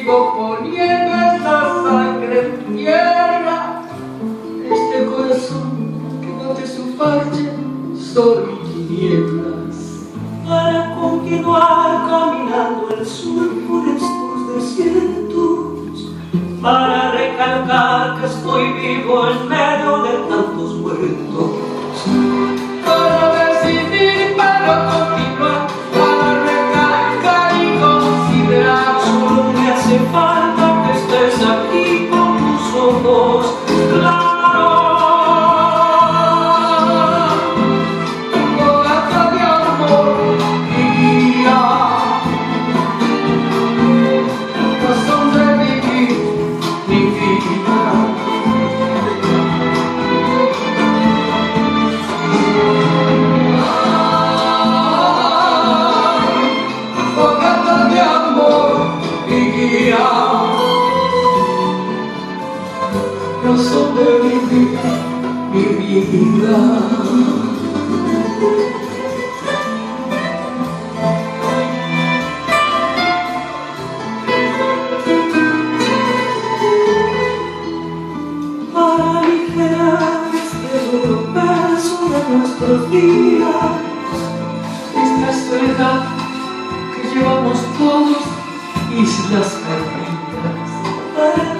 sigo poniendo esta sangre en tierra. Este corazón que no te su parche son tinieblas. Para continuar caminando el sur por estos desiertos, para recalcar que estoy vivo en medio de tantos muertos, para decidir, para continuar, para recalcar y considerar. solo me hace falta que estés aquí con tus ojos claros. Razón de vivir mi vida. Para aligerar este duro peso de nuestros días, Esta soledad que llevamos todos, islas perdidas.